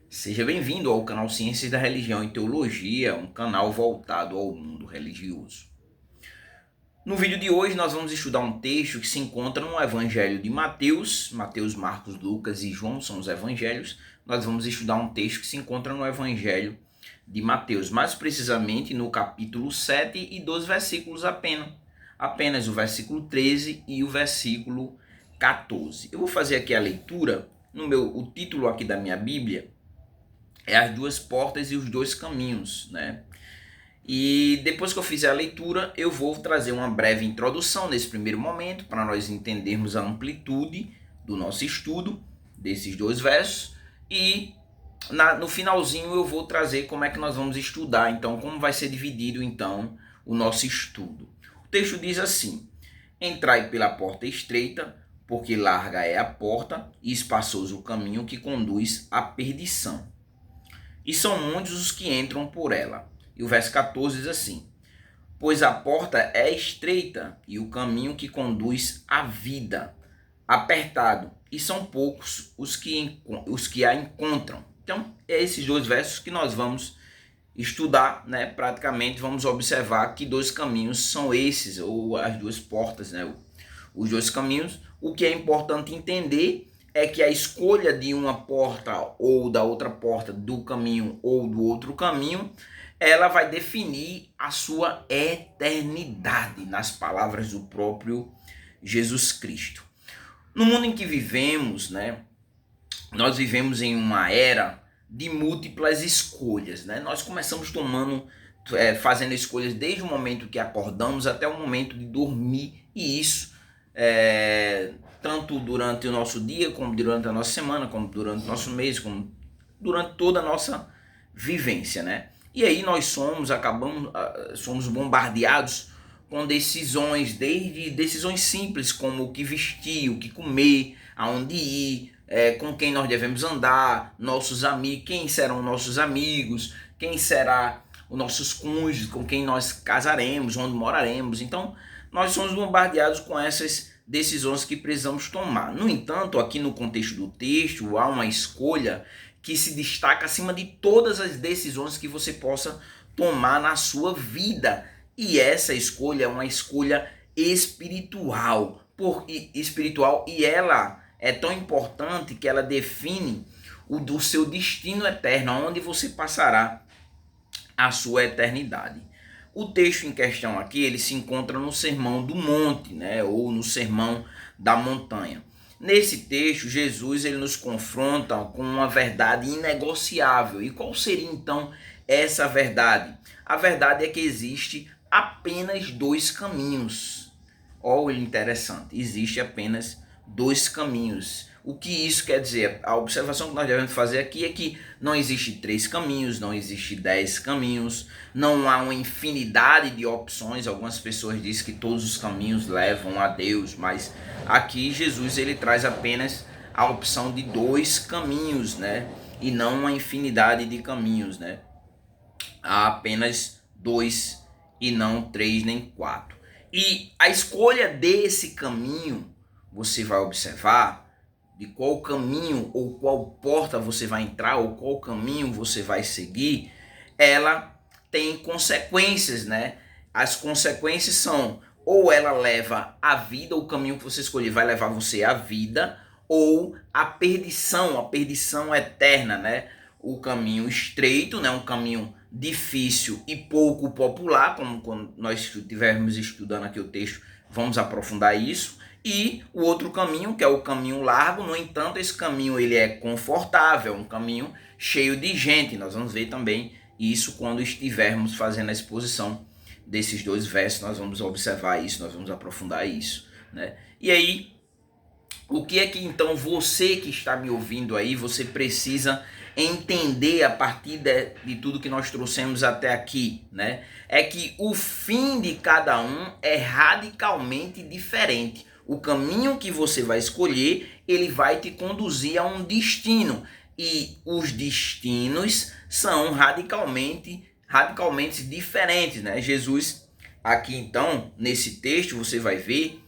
Seja bem-vindo ao canal Ciências da Religião e Teologia, um canal voltado ao mundo religioso. No vídeo de hoje nós vamos estudar um texto que se encontra no Evangelho de Mateus. Mateus, Marcos, Lucas e João são os evangelhos. Nós vamos estudar um texto que se encontra no Evangelho de Mateus, mais precisamente no capítulo 7 e 2 versículos apenas o versículo 13 e o versículo 14. Eu vou fazer aqui a leitura, o título aqui da minha Bíblia é As Duas Portas e os Dois Caminhos, né? E depois que eu fizer a leitura, eu vou trazer uma breve introdução nesse primeiro momento, para nós entendermos a amplitude do nosso estudo desses dois versos. E no finalzinho eu vou trazer como é que nós vamos estudar, então, como vai ser dividido, então, o nosso estudo. O texto diz assim: Entrai pela porta estreita, porque larga é a porta e espaçoso o caminho que conduz à perdição. E são muitos os que entram por ela. E o verso 14 diz assim: Pois a porta é estreita e o caminho que conduz à vida, apertado, e são poucos os que a encontram. Então, é esses dois versos que nós vamos estudar, né? Praticamente vamos observar que dois caminhos são esses, ou as duas portas, né? Os dois caminhos. O que é importante entender é que a escolha de uma porta ou da outra porta, do caminho ou do outro caminho, ela vai definir a sua eternidade, nas palavras do próprio Jesus Cristo. No mundo em que vivemos, né, nós vivemos em uma era de múltiplas escolhas, né? Nós começamos fazendo escolhas desde o momento que acordamos até o momento de dormir, e isso tanto durante o nosso dia, como durante a nossa semana, como durante o nosso mês, como durante toda a nossa vivência, né? E aí nós somos bombardeados com decisões, desde decisões simples como o que vestir, o que comer, aonde ir, com quem nós devemos andar, nossos amigos, quem serão nossos amigos, quem será os nossos cônjuges, com quem nós casaremos, onde moraremos. Então, nós somos bombardeados com essas decisões que precisamos tomar. No entanto, aqui no contexto do texto, há uma escolha que se destaca acima de todas as decisões que você possa tomar na sua vida. E essa escolha é uma escolha espiritual, e ela é tão importante que ela define o seu destino eterno, onde você passará a sua eternidade. O texto em questão aqui, ele se encontra no Sermão do Monte, né, ou no Sermão da Montanha. Nesse texto, Jesus ele nos confronta com uma verdade inegociável. E qual seria então essa verdade? A verdade é que existe apenas dois caminhos. Olha, interessante, existe apenas dois caminhos. O que isso quer dizer? A observação que nós devemos fazer aqui é que não existe 3 caminhos, não existe 10 caminhos, não há uma infinidade de opções. Algumas pessoas dizem que todos os caminhos levam a Deus, mas aqui Jesus ele traz apenas a opção de 2 caminhos, né? E não uma infinidade de caminhos, né? Há apenas 2 e não 3 nem 4. E a escolha desse caminho, você vai observar de qual caminho ou qual porta você vai entrar ou qual caminho você vai seguir, ela tem consequências, né? As consequências são: ou ela leva à vida, o caminho que você escolher vai levar você à vida, ou a perdição eterna, né? O caminho estreito, né? Um caminho difícil e pouco popular, como quando nós estivermos estudando aqui o texto, vamos aprofundar isso. E o outro caminho, que é o caminho largo, no entanto, esse caminho ele é confortável, um caminho cheio de gente. Nós vamos ver também isso quando estivermos fazendo a exposição desses dois versos, nós vamos observar isso, nós vamos aprofundar isso, né? E aí, o que é que então você que está me ouvindo aí, você precisa entender a partir de tudo que nós trouxemos até aqui, né? É que o fim de cada um é radicalmente diferente. O caminho que você vai escolher, ele vai te conduzir a um destino. E os destinos são radicalmente diferentes, né? Jesus, aqui então, nesse texto, você vai ver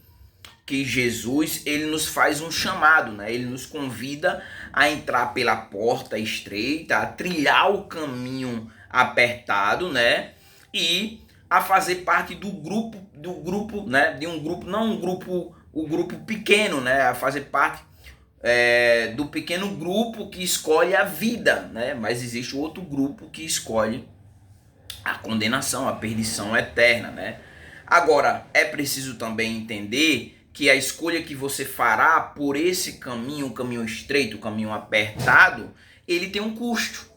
que Jesus, ele nos faz um chamado, né? Ele nos convida a entrar pela porta estreita, a trilhar o caminho apertado, né? E a fazer parte do grupo, né? De um grupo, não um grupo, o grupo pequeno, né? A fazer parte do pequeno grupo que escolhe a vida, né? Mas existe outro grupo que escolhe a condenação, a perdição eterna, né? Agora, é preciso também entender que a escolha que você fará por esse caminho, o caminho estreito, o caminho apertado, ele tem um custo.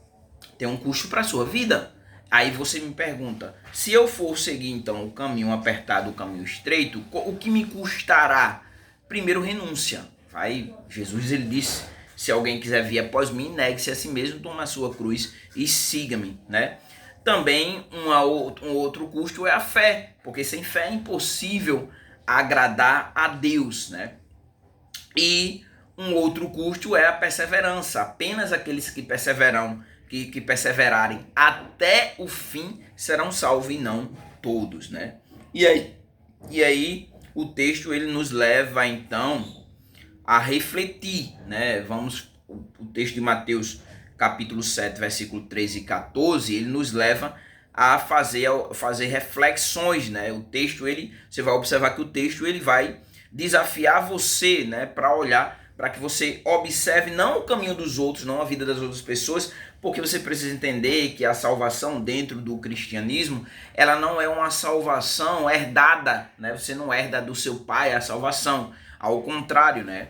Tem um custo para a sua vida. Aí você me pergunta, se eu for seguir então o caminho apertado, o caminho estreito, o que me custará? Primeiro, renúncia. Jesus, ele disse, se alguém quiser vir após mim, negue-se a si mesmo, tome a sua cruz e siga-me, né? Também um outro custo é a fé, porque sem fé é impossível agradar a Deus, né? E um outro custo é a perseverança. Apenas aqueles que perseverarem até o fim serão salvos e não todos, né? E aí o texto ele nos leva então a refletir, né? O texto de Mateus capítulo 7, versículo 13 e 14, ele nos leva a fazer reflexões, né? O texto, você vai observar que o texto ele vai desafiar você, né, para olhar, para que você observe não o caminho dos outros, não a vida das outras pessoas, porque você precisa entender que a salvação dentro do cristianismo, ela não é uma salvação herdada, né? Você não herda do seu pai a salvação, ao contrário, né?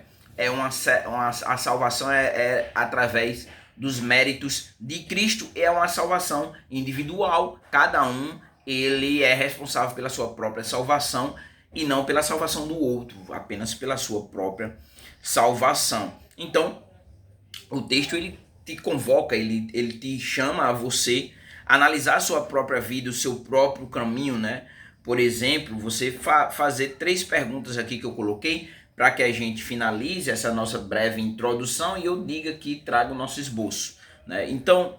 A salvação é através dos méritos de Cristo, é uma salvação individual, cada um ele é responsável pela sua própria salvação e não pela salvação do outro, apenas pela sua própria salvação. Então, o texto ele te convoca, ele te chama a você analisar a sua própria vida, o seu próprio caminho, né? Por exemplo, você fazer 3 perguntas aqui que eu coloquei, para que a gente finalize essa nossa breve introdução e eu diga que traga o nosso esboço, né? Então,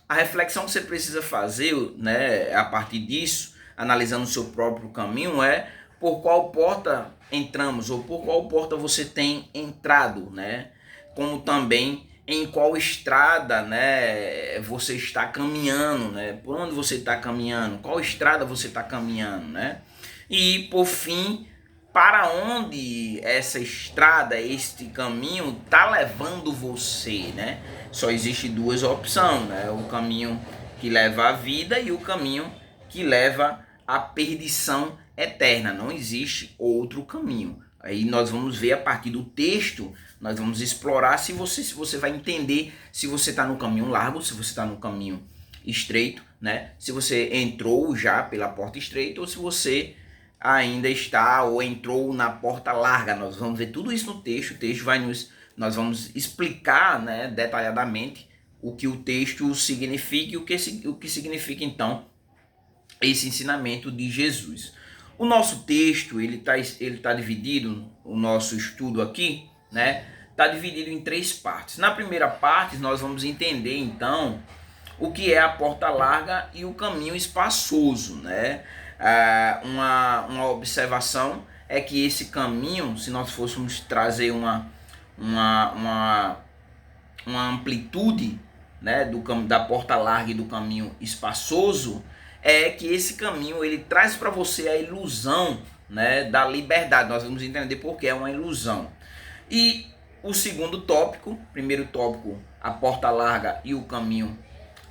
a reflexão que você precisa fazer, né, a partir disso, analisando o seu próprio caminho, é por qual porta entramos ou por qual porta você tem entrado, né? Como também em qual estrada, né, você está caminhando, né? Por onde você está caminhando, qual estrada você está caminhando, né? E, por fim, para onde essa estrada, este caminho está levando você, né? Só existe 2 opções, né? O caminho que leva à vida e o caminho que leva à perdição eterna. Não existe outro caminho. Aí nós vamos ver a partir do texto, nós vamos explorar se você vai entender se você está no caminho largo, se você está no caminho estreito, né? Se você entrou já pela porta estreita ou se você ainda está ou entrou na porta larga. Nós vamos ver tudo isso no texto. O texto nós vamos explicar, né, detalhadamente o que o texto significa e o que significa então esse ensinamento de Jesus. O nosso texto ele tá dividido, o nosso estudo aqui, né, está dividido em 3 partes. Na primeira parte nós vamos entender então o que é a porta larga e o caminho espaçoso, né? Uma observação é que esse caminho, se nós fôssemos trazer uma amplitude, né, da porta larga e do caminho espaçoso, é que esse caminho ele traz para você a ilusão, né, da liberdade. Nós vamos entender por que é uma ilusão. E o segundo tópico, primeiro tópico, a porta larga e o caminho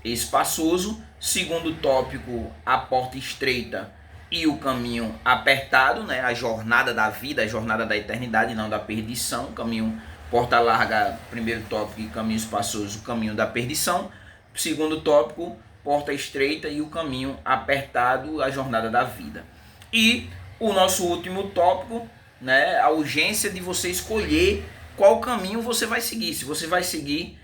espaçoso. Segundo tópico, a porta estreita e o caminho apertado, né? A jornada da vida, a jornada da eternidade, não da perdição. Caminho porta larga, primeiro tópico, e caminho espaçoso, o caminho da perdição. Segundo tópico, porta estreita e o caminho apertado, a jornada da vida. E o nosso último tópico, né? A urgência de você escolher qual caminho você vai seguir. Se você vai seguir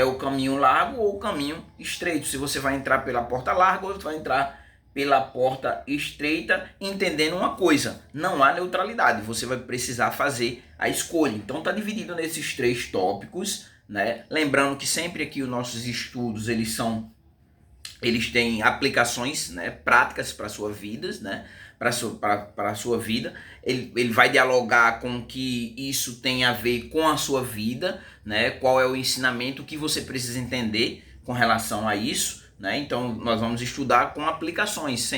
o caminho largo ou o caminho estreito. Se você vai entrar pela porta larga ou vai entrar pela porta estreita, entendendo uma coisa, não há neutralidade, você vai precisar fazer a escolha. Então está dividido nesses 3 tópicos, né? Lembrando que sempre aqui os nossos estudos, eles têm aplicações, né, práticas para a sua vida, né? para a sua vida. Ele vai dialogar com o que isso tem a ver com a sua vida, né? Qual é o ensinamento que você precisa entender com relação a isso, né? Então nós vamos estudar com aplicações,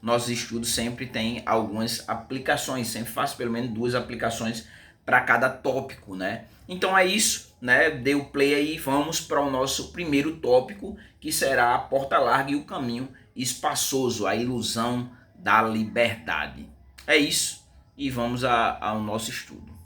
nossos estudos sempre tem algumas aplicações, sempre faço pelo menos 2 aplicações para cada tópico, né? Então é isso, né? Dê o play aí, vamos para o nosso primeiro tópico, que será a porta larga e o caminho espaçoso, a ilusão da liberdade. É isso, e vamos ao nosso estudo.